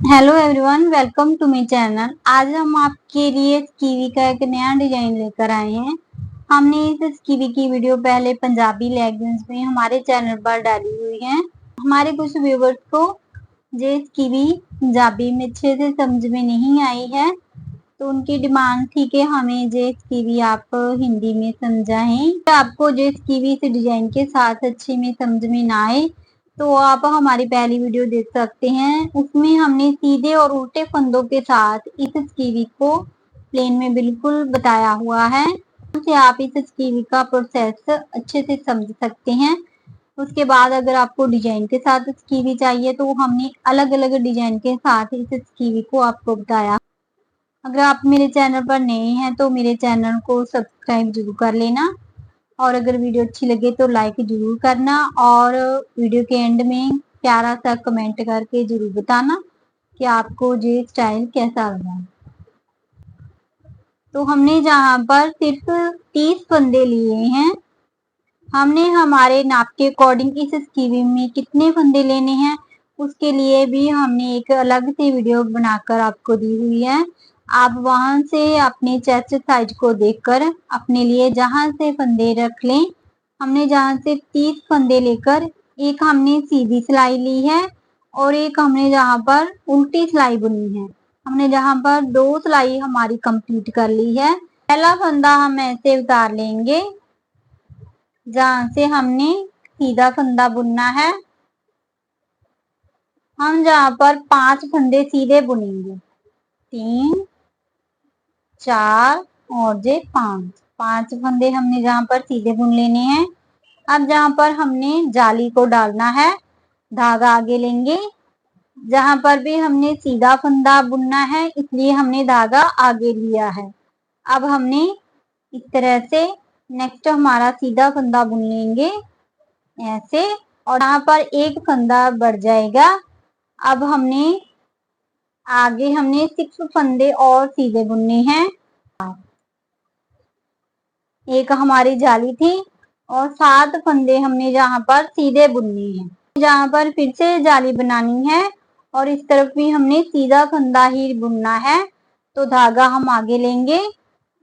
Hello everyone, welcome to my channel. आज हम आपके लिए स्कीवी का एक नया डिजाइन लेकर आए हैं। हमने इस स्कीवी की वीडियो पहले पंजाबी लेगिंग्स में हमारे चैनल पर डाली हुई है। हमारे कुछ व्यूवर्स को ये स्कीवी पंजाबी में अच्छे से समझ में नहीं आई है, तो उनकी डिमांड थी कि हमें ये स्कीवी आप हिंदी में समझाएं। आपको ये स्कीवी इस डिजाइन के साथ अच्छे में समझ में ना आए तो आप हमारी पहली वीडियो देख सकते हैं। उसमें हमने सीधे और उल्टे फंदों के साथ इस स्कीवी को प्लेन में बिल्कुल बताया हुआ है, से आप इस स्कीवी का प्रोसेस अच्छे से समझ सकते हैं। उसके बाद अगर आपको डिजाइन के साथ स्कीवी चाहिए तो हमने अलग अलग डिजाइन के साथ इस स्कीवी को आपको बताया। अगर आप मेरे चैनल पर नए हैं तो मेरे चैनल को सब्सक्राइब जरूर कर लेना, और अगर वीडियो अच्छी लगे तो लाइक जरूर करना, और वीडियो के एंड में प्यारा सा कमेंट करके जरूर बताना कि आपको ये स्टाइल कैसा लगा। तो हमने जहाँ पर सिर्फ 30 फंदे लिए हैं। हमने हमारे नाप के अकॉर्डिंग इस स्कीवी में कितने फंदे लेने हैं उसके लिए भी हमने एक अलग से वीडियो बनाकर आपको दी हुई है। आप वहां से अपने चेस्ट साइज को देखकर अपने लिए जहां से फंदे रख लें। हमने जहां से 30 फंदे लेकर एक हमने सीधी सिलाई ली है और एक हमने जहां पर उल्टी सिलाई बुनी है। हमने जहां पर 2 सिलाई हमारी कंप्लीट कर ली है। पहला फंदा हम ऐसे उतार लेंगे जहां से हमने सीधा फंदा बुनना है। हम जहां पर 5 फंदे सीधे बुनेंगे, 3 4 और जे 5 फंदे हमने जहां पर सीधे बुन लेने हैं। अब जहां पर हमने जाली को डालना है, धागा आगे लेंगे। जहां पर भी हमने सीधा फंदा बुनना है इसलिए हमने धागा आगे लिया है। अब हमने इस तरह से नेक्स्ट हमारा सीधा फंदा बुन लेंगे ऐसे, और यहाँ पर एक फंदा बढ़ जाएगा। अब हमने 6 फंदे और सीधे बुनने हैं। एक हमारी जाली थी और 7 फंदे हमने जहां पर सीधे बुनने हैं। जहां पर फिर से जाली बनानी है और इस तरफ भी हमने सीधा फंदा ही बुनना है, तो धागा हम आगे लेंगे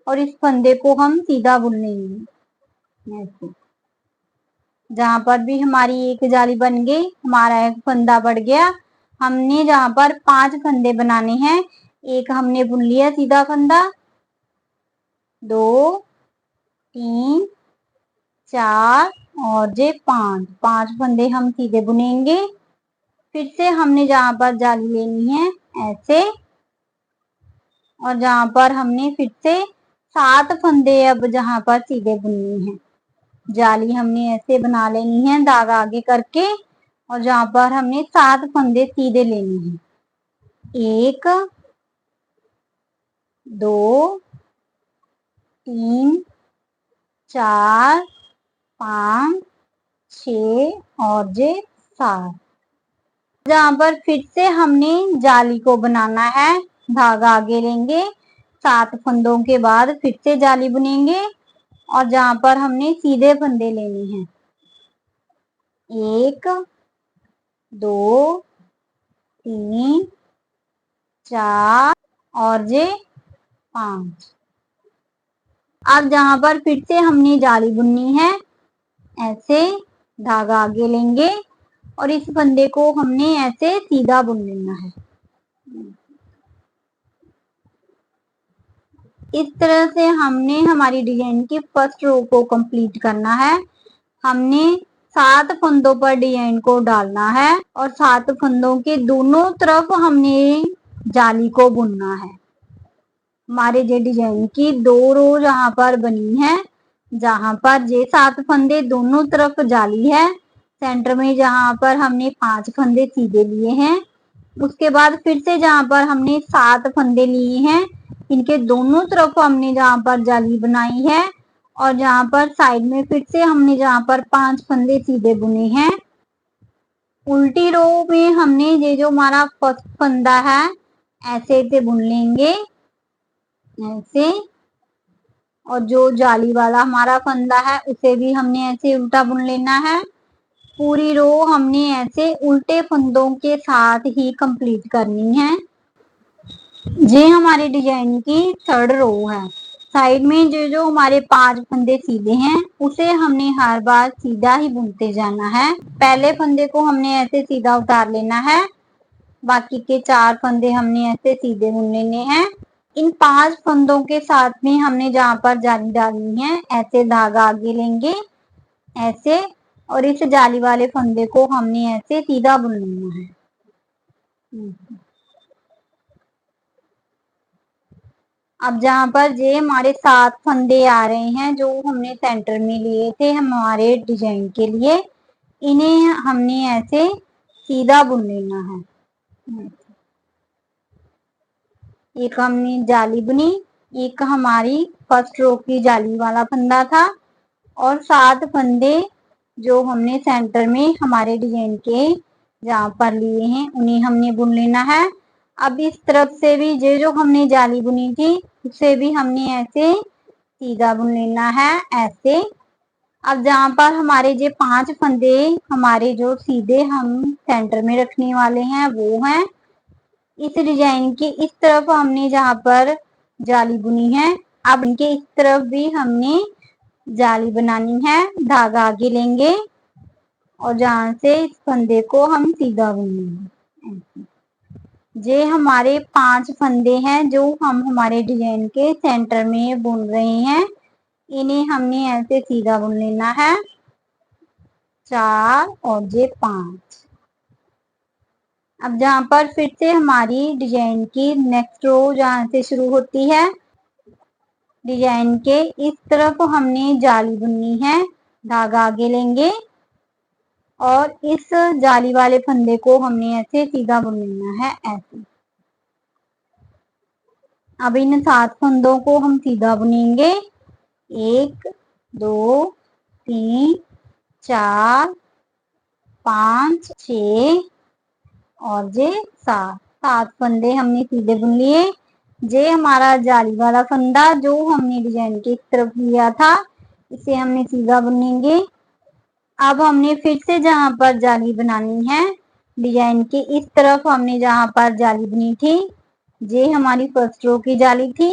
और इस फंदे को हम सीधा बुन लेंगे ऐसे। जहां पर भी हमारी एक जाली बन गई, हमारा एक फंदा बढ़ गया। हमने जहां पर 5 फंदे बनाने हैं, एक हमने बुन लिया सीधा फंदा, 2 3 4 और जे 5 फंदे हम सीधे बुनेंगे। फिर से हमने जहां पर जाली लेनी है ऐसे, और जहां पर हमने फिर से 7 फंदे अब जहां पर सीधे बुननी है। जाली हमने ऐसे बना लेनी है धागा आगे करके, और जहां पर हमने 7 फंदे सीधे लेने हैं, 1 2 3 4 5 6 और जे 7। जहां पर फिर से हमने जाली को बनाना है, धागा आगे लेंगे, 7 फंदों के बाद फिर से जाली बुनेंगे, और जहां पर हमने सीधे फंदे लेने हैं, 1 2 3 4 और जे 5। अब जहां पर फिर से हमने जाली बुननी है ऐसे, धागा आगे लेंगे और इस फंदे को हमने ऐसे सीधा बुन लेना है। इस तरह से हमने हमारी डिजाइन की फर्स्ट रो को कंप्लीट करना है। हमने 7 फंदों पर डिजाइन को डालना है और 7 फंदों के दोनों तरफ हमने जाली को बुनना है। हमारे ये डिजाइन की 2 रो जहां पर बनी है, जहां पर ये 7 फंदे दोनों तरफ जाली है, सेंटर में जहां पर हमने 5 फंदे सीधे लिए हैं, उसके बाद फिर से जहां पर हमने 7 फंदे लिए हैं, इनके दोनों तरफ हमने जहां पर जाली बनाई है, और जहां पर साइड में फिर से हमने जहां पर 5 फंदे सीधे बुने हैं। उल्टी रो में हमने ये जो हमारा फर्स्ट फंदा है ऐसे ऐसे बुन लेंगे ऐसे, और जो जाली वाला हमारा फंदा है उसे भी हमने ऐसे उल्टा बुन लेना है। पूरी रो हमने ऐसे उल्टे फंदों के साथ ही कंप्लीट करनी है। ये हमारे डिजाइन की थर्ड रो है। साइड में जो जो हमारे 5 फंदे सीधे हैं उसे हमने हर बार सीधा ही बुनते जाना है। पहले फंदे को हमने ऐसे सीधा उतार लेना है, बाकी के 4 फंदे हमने ऐसे सीधे बुन लेने हैं। इन 5 फंदों के साथ में हमने जहां पर जाली डालनी है ऐसे धागा आगे लेंगे ऐसे, और इस जाली वाले फंदे को हमने ऐसे सीधा बुन लेना है। अब जहां पर ये हमारे 7 फंदे आ रहे हैं जो हमने सेंटर में लिए थे हमारे डिजाइन के लिए, इन्हें हमने ऐसे सीधा बुन लेना है। एक हमने जाली बुनी, एक हमारी फर्स्ट रो की जाली वाला फंदा था, और 7 फंदे जो हमने सेंटर में हमारे डिजाइन के जहां पर लिए हैं उन्हें हमने बुन लेना है। अब इस तरफ से भी जो हमने जाली बुनी थी उसे भी हमने ऐसे सीधा बुन लेना है ऐसे। अब जहां पर हमारे ये 5 फंदे हमारे जो सीधे हम सेंटर में रखने वाले हैं वो हैं इस डिजाइन के इस तरफ हमने जहां पर जाली बुनी है, अब इनके इस तरफ भी हमने जाली बनानी है। धागा आगे लेंगे और जहां से इस फंदे को हम सीधा बुनेंगे। ये हमारे 5 फंदे हैं जो हम हमारे डिजाइन के सेंटर में बुन रहे हैं, इन्हें हमने ऐसे सीधा बुन लेना है। 4 और ये 5। अब जहां पर फिर से हमारी डिजाइन की नेक्स्ट रो जहां से शुरू होती है डिजाइन के इस तरफ हमने जाली बुननी है। धागा आगे लेंगे और इस जाली वाले फंदे को हमने ऐसे सीधा बुन लेना है ऐसे। अब इन 7 फंदों को हम सीधा बुनेंगे। 1 2 3 4 5 6 और ये 7 फंदे हमने सीधे बुन लिए। ये हमारा जाली वाला फंदा जो हमने डिजाइन की तरफ लिया था इसे हमने सीधा बुनेंगे। अब हमने फिर से जहां पर जाली बनानी है डिजाइन के इस तरफ हमने जहां पर जाली बुनी थी ये हमारी फर्स्ट रो की जाली थी।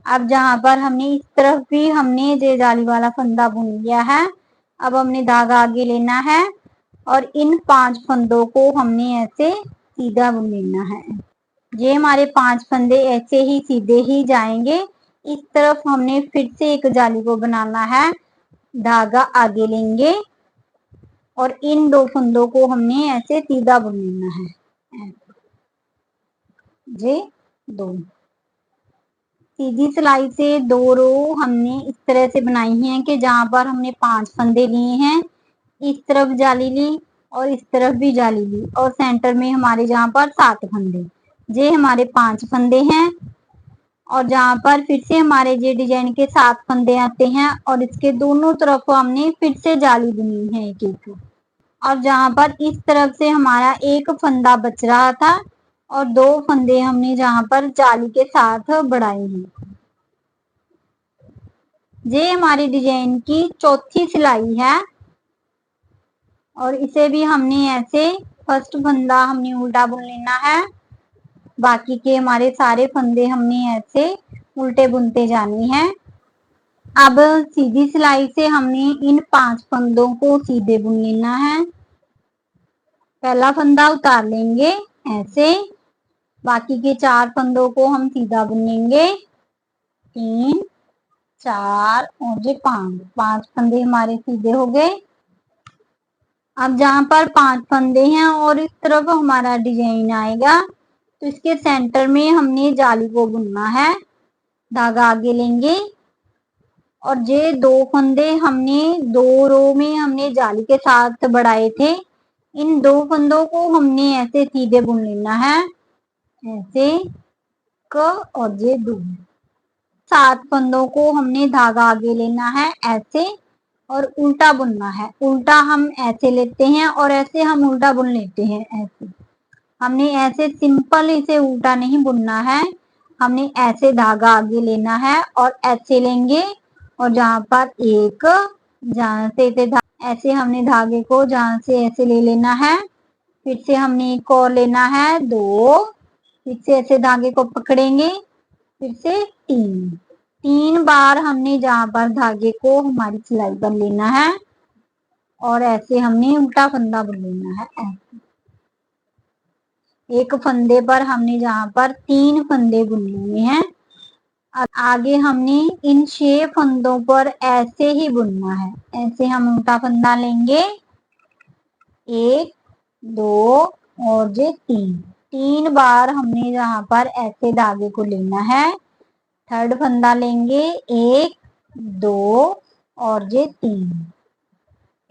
अब जहां पर हमने इस तरफ भी हमने ये जाली वाला फंदा बुन लिया है। अब हमने धागा आगे लेना है और इन 5 फंदों को हमने ऐसे सीधा बुन लेना है। ये हमारे 5 फंदे ऐसे ही सीधे ही जाएंगे। इस तरफ हमने फिर से एक जाली को बनाना है। धागा आगे लेंगे और इन 2 फंदों को हमने ऐसे सीधा बुन लेना है। ये 2 सीधी सिलाई से 2 रो हमने इस तरह से बनाई है कि जहां पर हमने 5 फंदे लिए हैं इस तरफ जाली ली और इस तरफ भी जाली ली और सेंटर में हमारे जहां पर 7 फंदे, ये हमारे 5 फंदे हैं। और जहां पर फिर से हमारे ये डिजाइन के 7 फंदे आते हैं और इसके दोनों तरफ हमने फिर से जाली बुनी है एक एक। और जहां पर इस तरफ से हमारा एक फंदा बच रहा था और 2 फंदे हमने जहां पर जाली के साथ बढ़ाए हैं। ये हमारी डिजाइन की चौथी सिलाई है और इसे भी हमने ऐसे फर्स्ट फंदा हमने उल्टा बुन लेना है, बाकी के हमारे सारे फंदे हमने ऐसे उल्टे बुनते जाने हैं। अब सीधी सिलाई से हमने इन 5 फंदों को सीधे बुन लेना है। पहला फंदा उतार लेंगे ऐसे, बाकी के 4 फंदों को हम सीधा बुनेंगे। 3 4 और ये 5 फंदे हमारे सीधे हो गए। अब जहां पर 5 फंदे हैं और इस तरफ हमारा डिजाइन आएगा तो इसके सेंटर में हमने जाली को बुनना है। धागा आगे लेंगे और ये 2 फंदे हमने 2 रो में हमने जाली के साथ बढ़ाए थे, इन 2 फंदों को हमने ऐसे सीधे बुन लेना है ऐसे और ये 2 7 फंदों को हमने धागा आगे लेना है ऐसे और उल्टा बुनना है। उल्टा हम ऐसे लेते हैं और ऐसे हम उल्टा बुन लेते हैं ऐसे। हमने ऐसे सिंपल इसे उल्टा नहीं बुनना है, हमने ऐसे धागा आगे लेना है और ऐसे लेंगे और जहां पर एक जहां से इसे ऐसे हमने धागे को जहां से ऐसे ले लेना है, फिर से हमने एक और लेना है 2, फिर से ऐसे धागे को पकड़ेंगे, फिर से 3, 3 बार हमने जहां पर धागे को हमारी सिलाई पर लेना है और ऐसे हमने उल्टा फंदा बुन लेना है। ऐसे एक फंदे पर हमने जहां पर 3 फंदे बुनने हैं। आगे हमने इन 6 फंदों पर ऐसे ही बुनना है। ऐसे हम उल्टा फंदा लेंगे, 1 2 और ये 3, 3 बार हमने जहां पर ऐसे धागे को लेना है। थर्ड फंदा लेंगे, 1 2 और ये 3,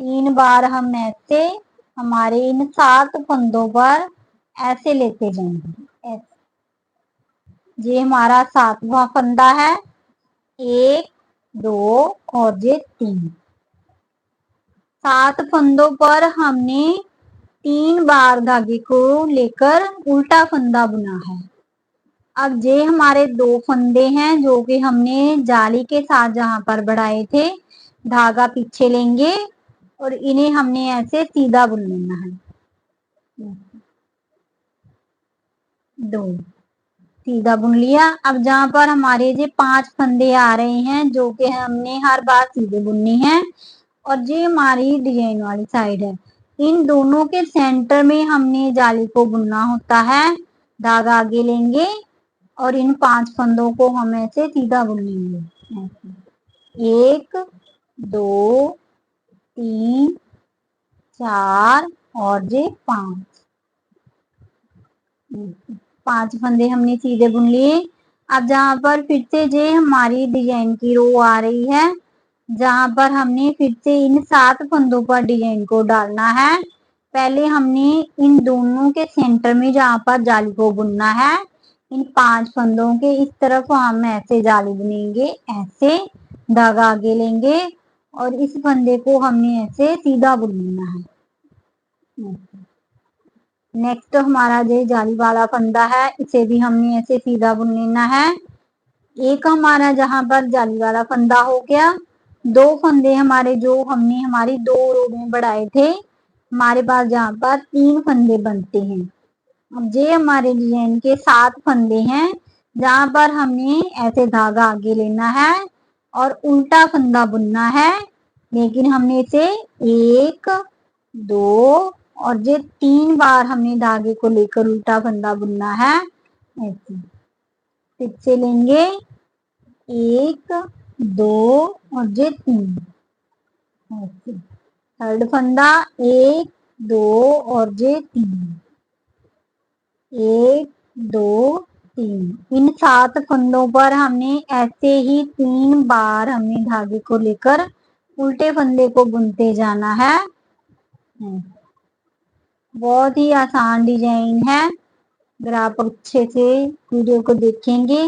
3 बार हम ऐसे हमारे इन 7 फंदों पर ऐसे लेते जाएंगे। ऐसे ये हमारा 7वां फंदा है, 1 2 और ये 3, 7 फंदों पर हमने 3 बार धागे को लेकर उल्टा फंदा बुना है। अब ये हमारे 2 फंदे हैं जो कि हमने जाली के साथ जहां पर बढ़ाए थे। धागा पीछे लेंगे और इन्हें हमने ऐसे सीधा बुन लेना है। 2 सीधा बुन लिया। अब जहां पर हमारे ये 5 फंदे आ रहे हैं जो कि हमने हर बार सीधे बुननी है और ये हमारी डिजाइन वाली साइड है, इन दोनों के सेंटर में हमने जाली को बुनना होता है। धागा आगे लेंगे और इन 5 फंदों को हम ऐसे सीधा बुन लेंगे। 1 2 3 4 और ये 5, 5 फंदे हमने सीधे बुन लिए। अब जहां पर फिर से ये हमारी डिजाइन की रो आ रही है, जहां पर हमने फिर से इन 7 फंदों पर डिजाइन को डालना है। पहले हमने इन दोनों के सेंटर में जहां पर जाली को बुनना है, इन 5 फंदों के इस तरफ हम ऐसे जाली बुनेंगे। ऐसे धागा आगे लेंगे और इस फंदे को हमने ऐसे सीधा बुन लेना है। नेक्स्ट हमारा जो जाली वाला फंदा है, इसे भी हमने ऐसे सीधा बुन लेना है। एक हमारा जहां पर जाली वाला फंदा हो गया, 2 फंदे हमारे जो हमने हमारी 2 रो में बढ़ाए थे, हमारे पास जहां पर 3 फंदे बनते हैं। अब ये हमारे डिजाइन के 7 फंदे हैं जहां पर हमने ऐसे धागा आगे लेना है और उल्टा फंदा बुनना है। लेकिन हमने इसे 1 2 और ये 3 बार हमने धागे को लेकर उल्टा फंदा बुनना है। ऐसे फिर से लेंगे, 1 2 और ये 3, ऐसे थर्ड फंदा 1 2 और ये 3, 1 2 3, इन 7 फंदों पर हमने ऐसे ही 3 बार हमने धागे को लेकर उल्टे फंदे को बुनते जाना है। बहुत ही आसान डिजाइन है। अगर आप अच्छे से वीडियो को देखेंगे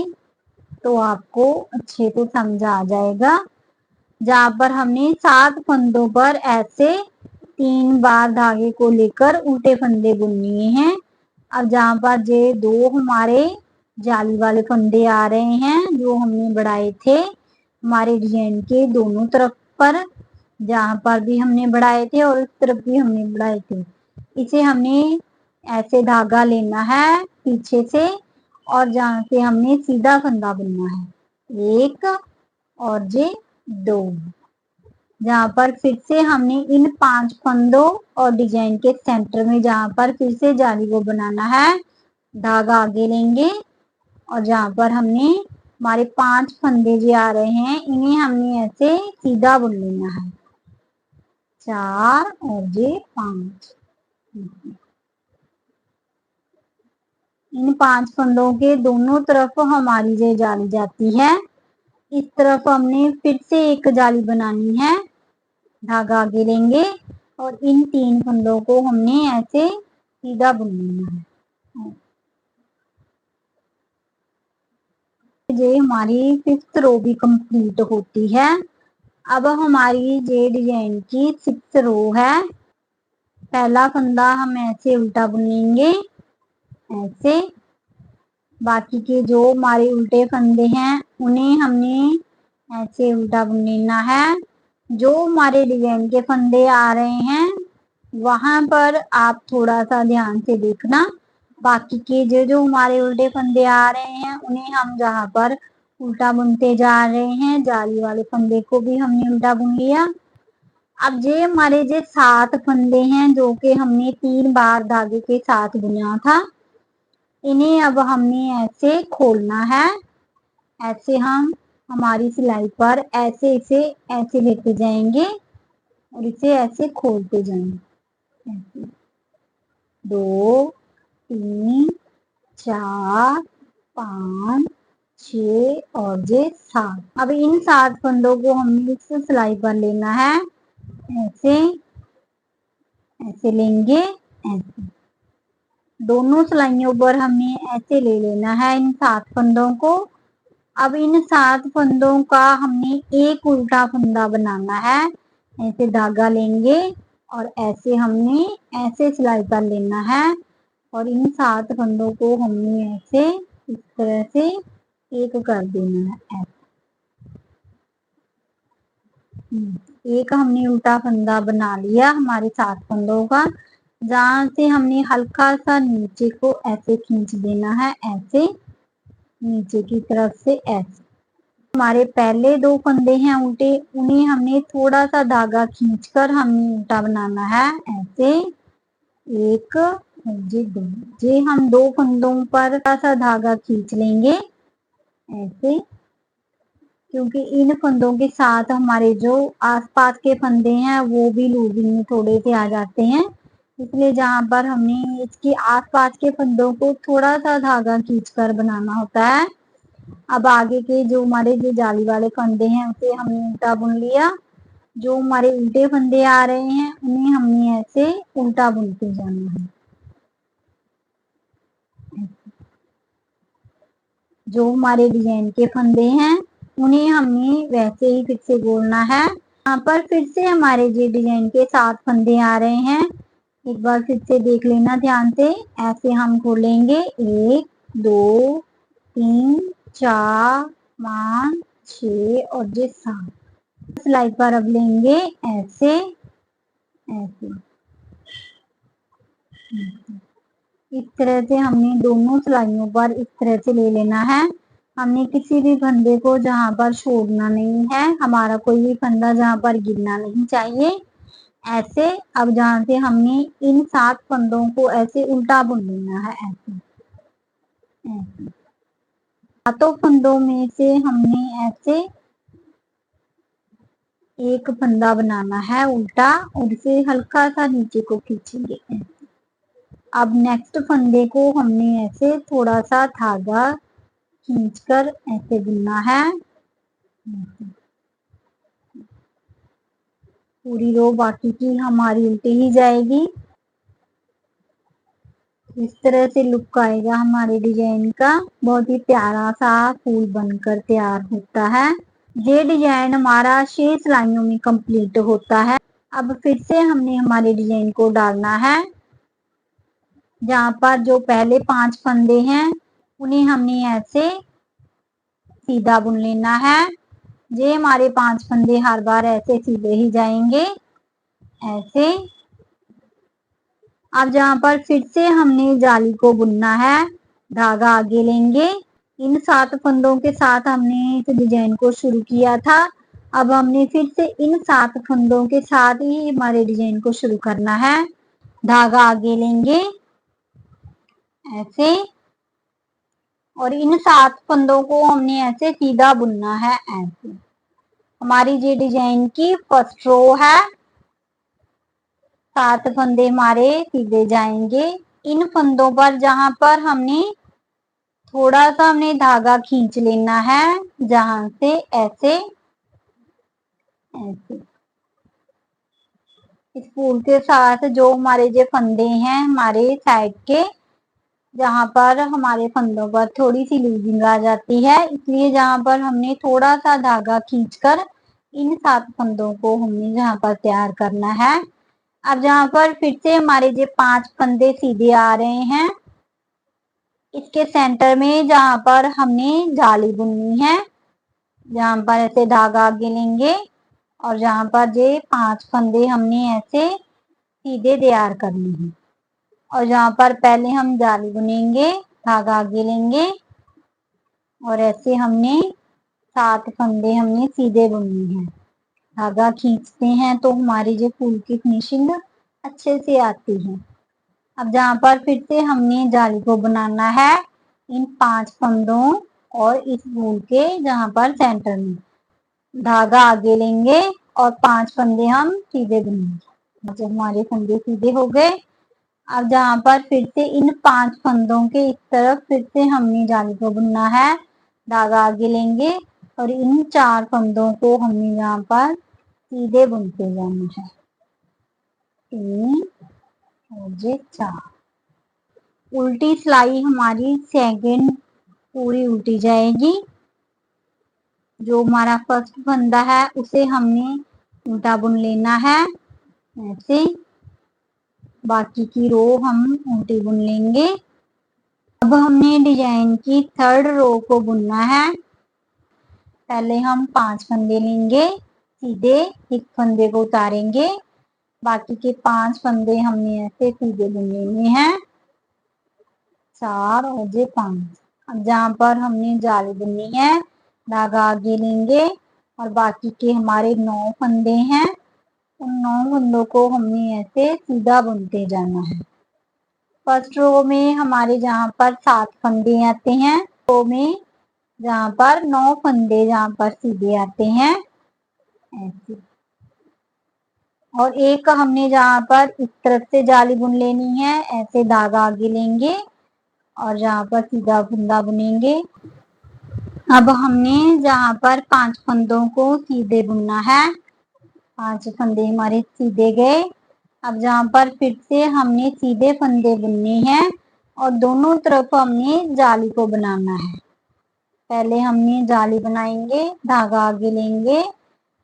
तो आपको अच्छे से समझ आ जाएगा। जहां पर हमने 7 फंदों पर ऐसे 3 बार धागे को लेकर उल्टे फंदे बुनने हैं। अब जहां पर ये 2 हमारे जाली वाले फंदे आ रहे हैं जो हमने बढ़ाए थे हमारे डिजाइन के दोनों तरफ पर, जहां पर भी हमने बढ़ाए थे और इस तरफ भी हमने बढ़ाए थे, इसे हमने ऐसे धागा लेना है पीछे से और जहां से हमने सीधा फंदा बुनना है। 1 और ये 2, जहां पर फिर से हमने इन 5 फंदों और डिजाइन के सेंटर में जहां पर फिर से जाली को बनाना है, धागा आगे लेंगे और जहां पर हमने हमारे 5 फंदे जो आ रहे हैं इन्हें हमने ऐसे सीधा बुन लेना है। 4 और ये 5, इन 5 फंदों के दोनों तरफ हमारी ये जाली जाती है। इस तरफ हमने फिर से एक जाली बनानी है। धागा आगे लेंगे और इन 3 फंदों को हमने ऐसे सीधा बुन लेना है। ये हमारी 5th रो भी कंप्लीट होती है। अब हमारी ये डिजाइन की 6th रो है। पहला फंदा हम ऐसे उल्टा बुनेंगे, ऐसे बाकी के जो हमारे उल्टे फंदे हैं उन्हें हमने ऐसे उल्टा बुन लेना है। जो हमारे डिजाइन के फंदे आ रहे हैं वहां पर आप थोड़ा सा ध्यान से देखना। बाकी के जो जो हमारे उल्टे फंदे आ रहे हैं उन्हें हम जहां पर उल्टा बुनते जा रहे हैं, जाली वाले फंदे को भी हमने उल्टा बुन लिया। अब ये हमारे जो 7 फंदे हैं जो कि हमने 3 बार धागे के साथ बुना था, इन्हें अब हमने ऐसे खोलना है। ऐसे हम हमारी सिलाई पर ऐसे इसे ऐसे लेते जाएंगे और इसे ऐसे खोलते जाएंगे। ऐसे 2 3 4 5 6 और ये 7। अब इन 7 फंदों को हमने इस सिलाई पर लेना है। ऐसे ऐसे लेंगे, ऐसे दोनों सिलाइयों पर हमें ऐसे ले लेना है इन 7 फंदों को। अब इन 7 फंदों का हमने एक उल्टा फंदा बनाना है। ऐसे धागा लेंगे और ऐसे हमने ऐसे सिलाई पर लेना है और इन 7 फंदों को हमने ऐसे इस तरह से एक कर देना है। एक हमने उल्टा फंदा बना लिया हमारे 7 फंदों का। जहां से हमने हल्का सा नीचे को ऐसे खींच देना है, ऐसे नीचे की तरफ से ऐसे। हमारे पहले 2 फंदे हैं उल्टे, उन्हें हमने थोड़ा सा धागा खींचकर हमने उल्टा बनाना है। ऐसे एक ये 2, ये हम 2 फंदों पर थोड़ा सा धागा खींच लेंगे ऐसे, क्योंकि इन फंदों के साथ हमारे जो आसपास के फंदे हैं वो भी लूजिंग में थोड़े से आ जाते हैं, इसलिए जहां पर हमने इसके आसपास के फंदों को थोड़ा सा धागा खींचकर बनाना होता है। अब आगे के जो हमारे जो जाली वाले फंदे हैं उसे हमने उल्टा बुन लिया। जो हमारे उल्टे फंदे आ रहे हैं उन्हें हमने ऐसे उल्टा बुनते जाना है। जो हमारे डिजाइन के फंदे हैं उन्हें हमने वैसे ही फिर से बोलना है। यहाँ पर फिर से हमारे जो डिजाइन के 7 फंदे आ रहे हैं, एक बार फिर से देख लेना ध्यान से। ऐसे हम खोलेंगे 1 2 3 4 5 6 और ये 7। सिलाई पर अब लेंगे ऐसे ऐसे, इस तरह से हमने दोनों सिलाइयों पर इस तरह से ले लेना है। हमने किसी भी फंदे को जहां पर छोड़ना नहीं है, हमारा कोई भी फंदा जहां पर गिरना नहीं चाहिए। ऐसे अब जहां से हमने इन 7 फंदों को ऐसे उल्टा बुन लेना है। ऐसे ऐसे 7 फंदों में से हमने ऐसे एक फंदा बनाना है उल्टा और इसे हल्का सा नीचे को खींचेंगे। अब नेक्स्ट फंदे को हमने ऐसे थोड़ा सा धागा खींचकर ऐसे बुनना है। पूरी रो बाकी की हमारी उल्टी ही जाएगी। इस तरह से लुक आएगा हमारे डिजाइन का, बहुत ही प्यारा सा फूल बनकर तैयार होता है। ये डिजाइन हमारा 6 सिलाइयों में कंप्लीट होता है। अब फिर से हमने हमारे डिजाइन को डालना है। जहां पर जो पहले 5 फंदे हैं उन्हें हमने ऐसे सीधा बुन लेना है। ये हमारे 5 फंदे हर बार ऐसे सीधे ही जाएंगे ऐसे। अब जहां पर फिर से हमने जाली को बुनना है, धागा आगे लेंगे। इन 7 फंदों के साथ हमने इस डिजाइन को शुरू किया था। अब हमने फिर से इन 7 फंदों के साथ ही हमारे डिजाइन को शुरू करना है। धागा आगे लेंगे ऐसे और इन 7 फंदों को हमने ऐसे सीधा बुनना है। ऐसे हमारी ये डिजाइन की फर्स्ट रो है। 7 फंदे हमारे सीधे जाएंगे। इन फंदों पर जहां पर हमने थोड़ा सा हमने धागा खींच लेना है, जहां से ऐसे ऐसे इस फूल के साथ जो हमारे जो फंदे हैं हमारे साइड के, जहां पर हमारे फंदों पर थोड़ी सी लूजिंग आ जाती है, इसलिए जहां पर हमने थोड़ा सा धागा खींचकर इन 7 फंदों को हमने जहां पर तैयार करना है। अब जहां पर फिर से हमारे जो 5 फंदे सीधे आ रहे हैं, इसके सेंटर में जहां पर हमने जाली बुननी है, जहां पर ऐसे धागा आगे लेंगे और जहाँ पर ये 5 फंदे हमने ऐसे सीधे तैयार करने हैं। और जहाँ पर पहले हम जाली बुनेंगे, धागा आगे लेंगे और ऐसे हमने 7 फंदे हमने सीधे बुनने हैं। धागा खींचते हैं तो हमारी जो फूल की फिनिशिंग अच्छे से आती है। अब जहाँ पर फिर से हमने जाली को बनाना है इन 5 फंदों और इस फूल के जहाँ पर सेंटर में धागा आगे लेंगे और 5 फंदे हम सीधे बुनेंगे। जब हमारे फंदे सीधे हो गए, अब जहाँ पर फिर से इन 5 फंदों के इस तरफ फिर से हमने जाली को बुनना है। धागा आगे लेंगे और इन 4 फंदों को हमने यहाँ पर सीधे बुनते जाना है। 3 और ये 4। उल्टी सिलाई हमारी सेकंड पूरी उल्टी जाएगी। जो हमारा फर्स्ट फंदा है उसे हमने उल्टा बुन लेना है ऐसे। बाकी की रो हम उल्टी बुन लेंगे। अब हमने डिजाइन की थर्ड रो को बुनना है। पहले हम 5 फंदे लेंगे, सीधे एक फंदे को उतारेंगे, बाकी के 5 फंदे हमने ऐसे सीधे बुन लेने हैं। 4 और ये 5। अब जहाँ पर हमने जाली बुननी है, धागा आगे लेंगे और बाकी के हमारे 9 फंदे हैं, उन 9 फंदों को हमने ऐसे सीधा बुनते जाना है। फर्स्ट रो में हमारे जहाँ पर 7 फंदे आते हैं, रो में जहाँ पर 9 फंदे जहाँ पर सीधे आते हैं ऐसे। और एक हमने जहाँ पर इस तरफ से जाली बुन लेनी है, ऐसे धागा आगे लेंगे और जहाँ पर सीधा फंदा बुनेंगे। अब हमने जहाँ पर 5 फंदों को सीधे बुनना है, 5 फंदे हमारे सीधे गए। अब जहाँ पर फिर से हमने सीधे फंदे बुनने हैं और दोनों तरफ हमने जाली को बनाना है। पहले हमने जाली बनाएंगे, धागा आगे लेंगे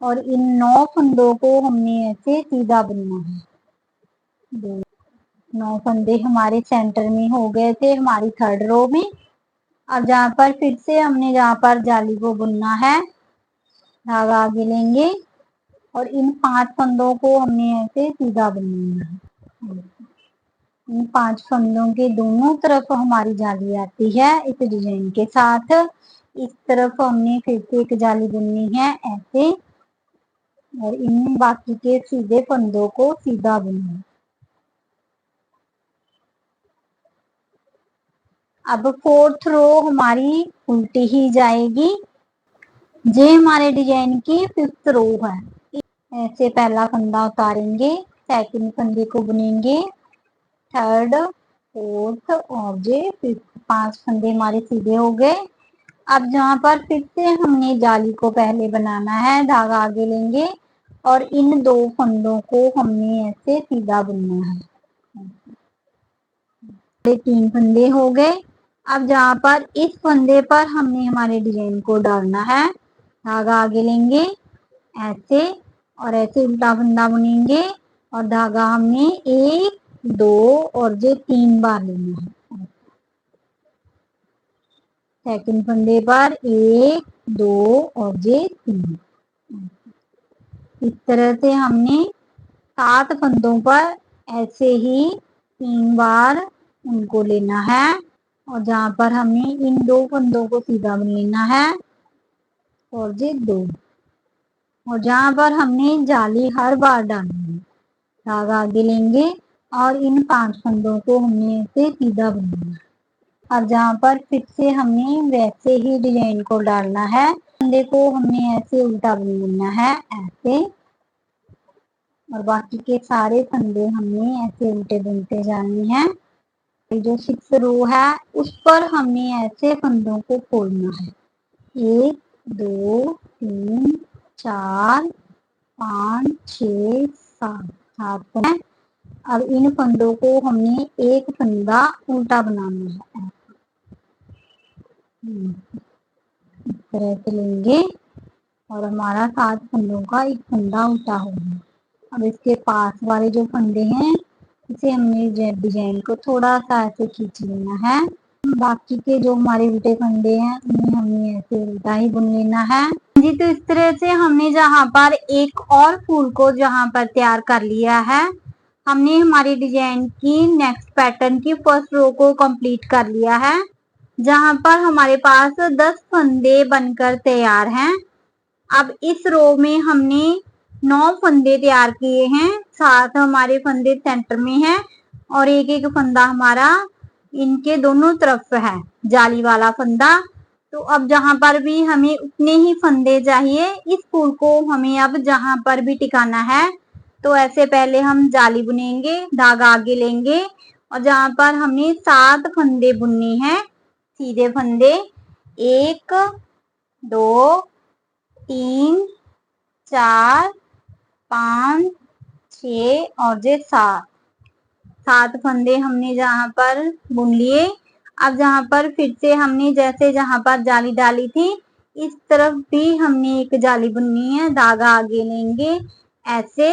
और इन 9 फंदों को हमने ऐसे सीधा बुनना है। 9 फंदे हमारे सेंटर में हो गए थे हमारी थर्ड रो में। अब जहाँ पर फिर से हमने जहाँ पर जाली को बुनना है, धागा आगे लेंगे और इन 5 फंदों को हमने ऐसे सीधा बुनना है। इन 5 फंदों के दोनों तरफ हमारी जाली आती है इस डिजाइन के साथ। इस तरफ हमने फिर से एक जाली बुननी है ऐसे और इन बाकी के सीधे फंदों को सीधा बुनना। अब फोर्थ रो हमारी उल्टी ही जाएगी। ये हमारे डिजाइन की 5th रो है। ऐसे पहला फंदा उतारेंगे, सेकंड फंदे को बुनेंगे, थर्ड, फोर्थ और ये 5th। 5 फंदे हमारे सीधे हो गए। अब जहाँ पर फिर से हमने जाली को पहले बनाना है, धागा आगे लेंगे और इन 2 फंदों को हमने ऐसे सीधा बुनना है। 3 फंदे हो गए। अब जहाँ पर इस फंदे पर हमने हमारे डिजाइन को डालना है, धागा आगे लेंगे ऐसे और ऐसे उल्टा फंदा बुनेंगे और धागा हमने 1, 2 और ये 3 बार लेना है। सेकंड फंदे पर 1, 2 और ये 3। इस तरह से हमने 7 फंदों पर ऐसे ही 3 बार उनको लेना है और जहाँ पर हमने इन 2 फंदों को सीधा बुन लेना है और ये 2। और जहाँ पर हमने जाली हर बार डालनी है, धागा आगे लेंगे और इन 5 फंदों को हमने ऐसे सीधा बुनना है। अब जहाँ पर फिर से हमने वैसे ही डिजाइन को डालना है, फंदे को हमने ऐसे उल्टा बुनना है ऐसे और बाकी के सारे फंदे हमने ऐसे उल्टे बुनते जाने हैं। जो 6th रो है उस पर हमने ऐसे फंदों को खोलना है। 1, 2, 3, 4, 5, 6, 7 है। अब इन फंदों को हमने एक फंदा उल्टा बनाना है। इस तरह से लेंगे और हमारा 7 फंदों का एक फंदा उल्टा होगा। अब इसके पास वाले जो फंदे हैं इसे हमने डिजाइन को थोड़ा सा ऐसे खींच लेना है। बाकी के जो हमारे उल्टे फंदे हैं उन्हें हमने ऐसे उल्टा ही बुन लेना है। जी, तो इस तरह से हमने जहाँ पर एक और फूल को जहाँ पर तैयार कर लिया है, हमने हमारी डिजाइन की नेक्स्ट पैटर्न की फर्स्ट रो को कंप्लीट कर लिया है, जहाँ पर हमारे पास 10 फंदे बनकर तैयार हैं। अब इस रो में हमने 9 फंदे तैयार किए हैं, 7 हमारे फंदे सेंटर में हैं और एक एक फंदा हमारा इनके दोनों तरफ है, जाली वाला फंदा। तो अब जहां पर भी हमें उतने ही फंदे चाहिए, इस फूल को हमें अब जहां पर भी टिकाना है तो ऐसे पहले हम जाली बुनेंगे, धागा आगे लेंगे और जहां पर हमने 7 फंदे बुनने हैं, सीधे फंदे 1 2 3 4 5 6 और 7 फंदे हमने जहां पर बुन लिए। अब जहां पर फिर से हमने जैसे जहां पर जाली डाली थी, इस तरफ भी हमने एक जाली बुननी है, धागा आगे लेंगे ऐसे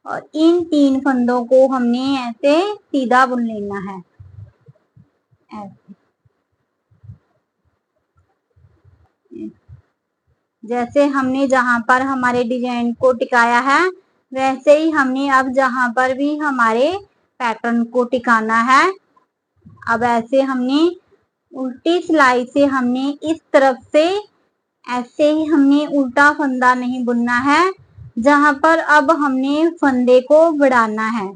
और इन 3 फंदों को हमने ऐसे सीधा बुन लेना है, ऐसे जैसे हमने जहां पर हमारे डिजाइन को टिकाया है वैसे ही हमने अब जहां पर भी हमारे पैटर्न को टिकाना है। अब ऐसे हमने उल्टी सिलाई से हमने इस तरफ से ऐसे ही हमने उल्टा फंदा नहीं बुनना है, जहां पर अब हमने फंदे को बढ़ाना है,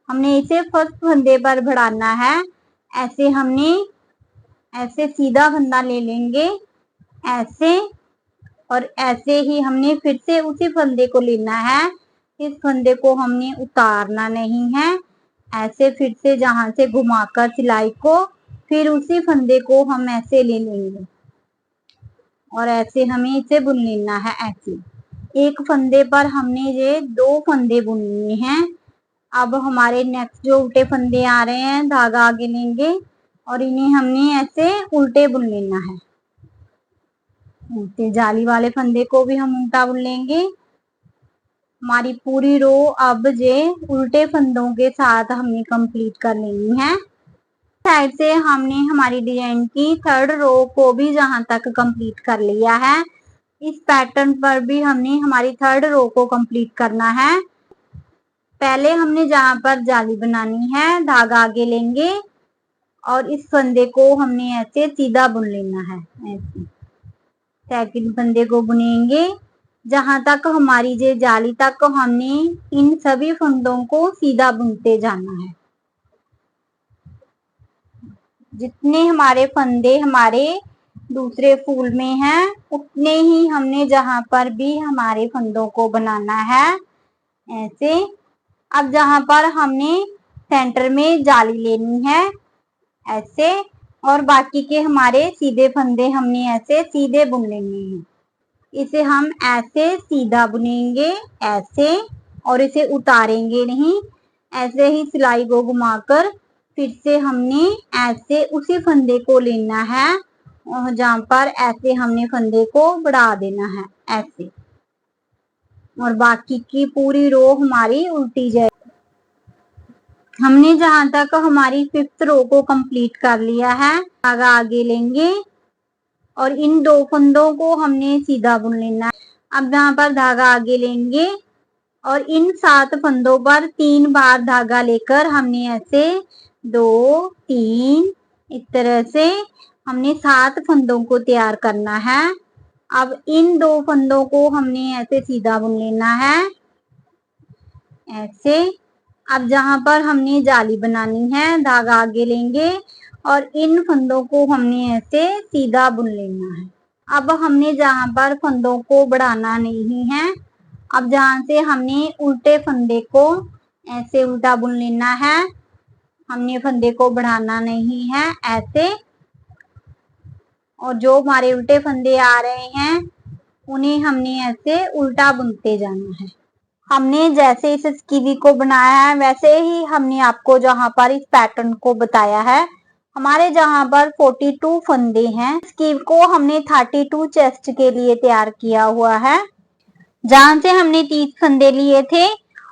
हमने इसे फर्स्ट फंदे पर बढ़ाना है। ऐसे हमने ऐसे सीधा फंदा ले लेंगे ऐसे और ऐसे ही हमने फिर से उसी फंदे को लेना है, इस फंदे को हमने उतारना नहीं है, ऐसे फिर से जहां से घुमाकर सिलाई को फिर उसी फंदे को हम ऐसे ले लेंगे और ऐसे हमें इसे बुन लेना है। ऐसे एक फंदे पर हमने ये 2 फंदे बुनने हैं। अब हमारे नेक्स्ट जो उल्टे फंदे आ रहे हैं, धागा आगे लेंगे और इन्हें हमने ऐसे उल्टे बुन लेना है, ऐसे जाली वाले फंदे को भी हम उल्टा बुन लेंगे। हमारी पूरी रो अब ये उल्टे फंदों के साथ हमने कंप्लीट कर लेनी है। साइड से हमने हमारी डिजाइन की थर्ड रो को भी जहां तक कंप्लीट कर लिया है, इस पैटर्न पर भी हमने हमारी थर्ड रो को कंप्लीट करना है। पहले हमने जहां पर जाली बनानी है, धागा आगे लेंगे और इस फंदे को हमने ऐसे सीधा बुन लेना है, ऐसे सेकंड फंदे को बुनेंगे जहां तक हमारी ये जाली तक हमने इन सभी फंदों को सीधा बुनते जाना है। जितने हमारे फंदे हमारे दूसरे फूल में हैं, उतने ही हमने जहां पर भी हमारे फंदों को बनाना है, ऐसे। अब जहां पर हमने सेंटर में जाली लेनी है ऐसे और बाकी के हमारे सीधे फंदे हमने ऐसे सीधे बुन लेने हैं। इसे हम ऐसे सीधा बुनेंगे ऐसे और इसे उतारेंगे नहीं, ऐसे ही सिलाई को घुमाकर फिर से हमने ऐसे उसी फंदे को लेना है और जहां पर ऐसे हमने फंदे को बढ़ा देना है ऐसे और बाकी की पूरी रो हमारी उल्टी जाए। हमने जहां तक हमारी 5th रो को कंप्लीट कर लिया है, धागा आगे लेंगे और इन 2 फंदों को हमने सीधा बुन लेना है। अब जहां पर धागा आगे लेंगे और इन 7 फंदों पर 3 बार धागा लेकर हमने ऐसे 2 3 इस तरह से हमने 7 फंदों को तैयार करना है। अब इन 2 फंदों को हमने ऐसे सीधा बुन लेना है ऐसे। अब जहां पर हमने जाली बनानी है, धागा आगे लेंगे और इन फंदों को हमने ऐसे सीधा बुन लेना है। अब हमने जहां पर फंदों को बढ़ाना नहीं है, अब जहां से हमने उल्टे फंदे को ऐसे उल्टा बुन लेना है, हमने फंदे को बढ़ाना नहीं है ऐसे और जो हमारे उल्टे फंदे आ रहे हैं उन्हें हमने ऐसे उल्टा बुनते जाना है। हमने जैसे इस स्कीवी को बनाया है वैसे ही हमने आपको जहां पर इस पैटर्न को बताया है। हमारे जहां पर 42 फंदे हैं, स्कीव को हमने 32 चेस्ट के लिए तैयार किया हुआ है। जहां से हमने 30 फंदे लिए थे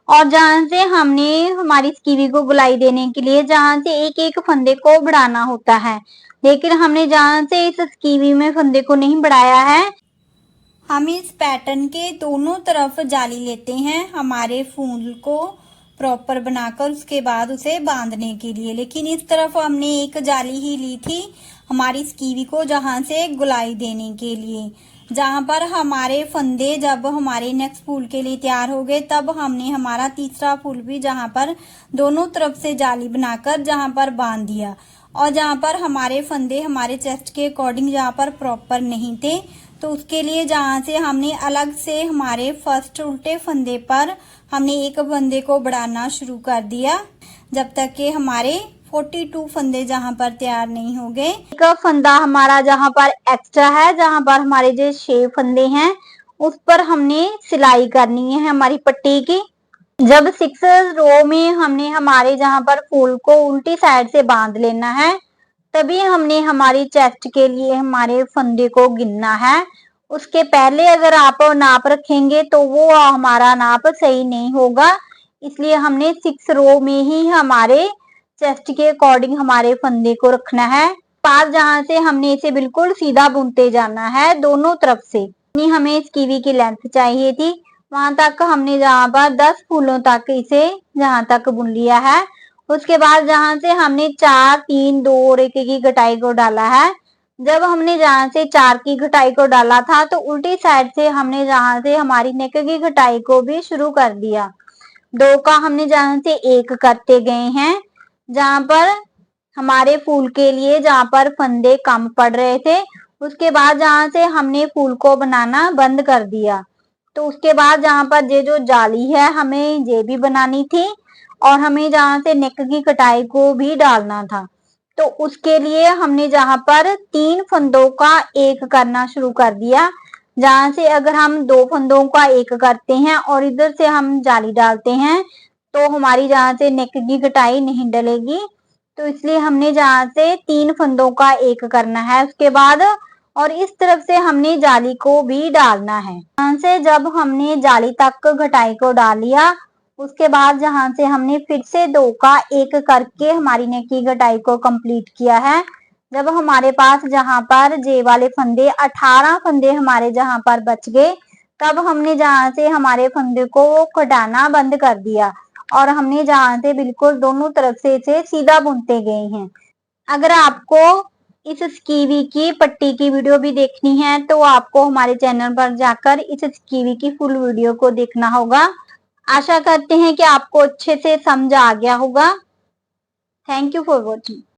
और जहां से हमने हमारी स्कीवी को गोलाई देने के लिए जहां से एक एक फंदे को बढ़ाना होता है, लेकिन हमने जहां से इस स्कीवी में फंदे को नहीं बढ़ाया है, हम इस पैटर्न के दोनों तरफ जाली लेते हैं हमारे फूल को प्रॉपर बनाकर, उसके बाद उसे बांधने के लिए। लेकिन इस तरफ हमने एक जाली ही ली थी हमारी इस कीवी को जहां से गुलाई देने के लिए। जहां पर हमारे फंदे जब हमारे नेक्स्ट फूल के लिए तैयार हो गए, तब हमने हमारा तीसरा फूल भी जहां पर दोनों तरफ से जाली बनाकर जहां पर बांध दिया। और जहां पर हमारे फंदे हमारे चेस्ट के अकॉर्डिंग जहां पर प्रॉपर नहीं थे, तो उसके लिए जहां से हमने अलग से हमारे फर्स्ट उल्टे फंदे पर हमने एक फंदे को बढ़ाना शुरू कर दिया, जब तक कि हमारे 42 फंदे जहां पर तैयार नहीं हो गए। एक फंदा हमारा जहां पर एक्स्ट्रा है, जहां पर हमारे जो 6 फंदे हैं उस पर हमने सिलाई करनी है हमारी पट्टी की। जब 6 रो में हमने हमारे जहां पर फूल को उल्टी साइड से बांध लेना है, तभी हमने हमारी चेस्ट के लिए हमारे फंदे को गिनना है। उसके पहले अगर आप नाप रखेंगे तो वो हमारा नाप सही नहीं होगा, इसलिए हमने 6 रो में ही हमारे चेस्ट के अकॉर्डिंग हमारे फंदे को रखना है। पास जहां से हमने इसे बिल्कुल सीधा बुनते जाना है दोनों तरफ से। हमें इस कीवी की लेंथ चाहिए थी, वहां तक हमने जहां पर 10 फूलों तक इसे जहां तक बुन लिया है। उसके बाद जहां से हमने 4, 3, 2 और 1 की घटाई को डाला है। जब हमने जहां से 4 की घटाई को डाला था, तो उल्टी साइड से हमने जहां से हमारी नेक की घटाई को भी शुरू कर दिया। 2 का हमने जहां से 1 करते गए हैं, जहां पर हमारे फूल के लिए जहां पर फंदे कम पड़ रहे थे। उसके बाद जहां से हमने फूल को बनाना बंद कर दिया, तो उसके बाद जहां पर ये जो जाली है हमें ये भी बनानी थी, और हमें जहां से नेक की कटाई को भी डालना था। तो उसके लिए हमने जहां पर 3 फंदों का 1 करना शुरू कर दिया। जहां से अगर हम 2 फंदों का 1 करते हैं और इधर से हम जाली डालते हैं, तो हमारी जहां से नेक की कटाई नहीं डलेगी। तो इसलिए हमने जहां से 3 फंदों का 1 करना है उसके बाद, और इस तरफ से हमने जाली को भी डालना है। जहां से जब हमने जाली तक घटाई को डाल लिया, उसके बाद जहां से हमने फिर से 2 का 1 करके हमारी नेक की घटाई को कंप्लीट किया है। जब हमारे पास जहां पर जे वाले फंदे 18 फंदे हमारे जहां पर बच गए, तब हमने जहां से हमारे फंदे को कटाना बंद कर दिया, और हमने जहां से बिल्कुल दोनों तरफ से इसे सीधा बुनते गए हैं। अगर आपको इस स्कीवी की पट्टी की वीडियो भी देखनी है, तो आपको हमारे चैनल पर जाकर इस स्कीवी की फुल वीडियो को देखना होगा। आशा करते हैं कि आपको अच्छे से समझ आ गया होगा। Thank you for watching.